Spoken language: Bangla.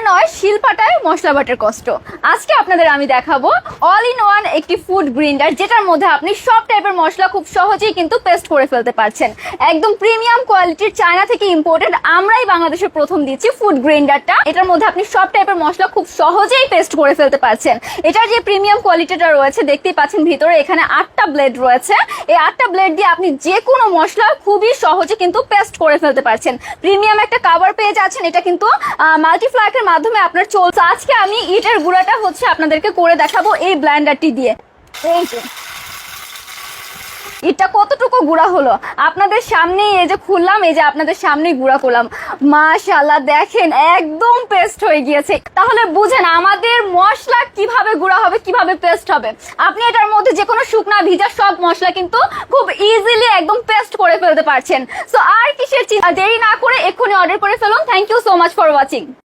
নয় শিলপাটায় মশলা বাটার কষ্ট। আজকে আপনাদের আমি দেখাবো অল ইন ওয়ান একটি ফুড গ্রাইন্ডার, যেটার মধ্যে আপনি সব টাইপের মশলা খুব সহজেই কিন্তু পেস্ট করে ফেলতে পারছেন। একদম প্রিমিয়াম কোয়ালিটির, চায়না থেকে ইম্পোর্টেড, আমরাই বাংলাদেশে প্রথম দিচ্ছি ফুড গ্রাইন্ডারটা। এটার মধ্যে আপনি সব টাইপের মশলা খুব সহজেই পেস্ট করে ফেলতে পারছেন। এটার যে প্রিমিয়াম কোয়ালিটিটা রয়েছে দেখতেই পাচ্ছেন, ভিতরে এখানে 8টা ব্লেড রয়েছে। এই 8টা ব্লেড দিয়ে আপনি যে কোনো মশলা খুবই সহজে কিন্তু পেস্ট করে ফেলতে পারছেন। প্রিমিয়াম একটা কভার পেয়ে যাচ্ছেন। এটা কিন্তু মাল্টিফ্লাকের মাধ্যমে আপনার চলছে। আজকে আমি ইটের গুঁড়াটা আপনাদেরকে করে দেখাবো এই ব্লেন্ডারটি দিয়ে। এই যে এটা কতটুকু গুঁড়া হলো আপনাদের সামনে, এই যে খুললাম, এই যে আপনাদের সামনেই গুঁড়া করলাম। মাশাআল্লাহ, দেখেন একদম পেস্ট হয়ে গিয়েছে। তাহলে বুঝেন আমাদের মশলা কিভাবে গুঁড়া হবে, কিভাবে পেস্ট হবে। আপনি এটার মধ্যে যে কোনো শুকনা ভিজা সব মশলা কিন্তু খুব ইজিলি একদম পেস্ট করে ফেলতে পারছেন। সো আর কিসের দেরি না করে এক্ষুনি অর্ডার করে ফেলুন। Thank you so much for watching.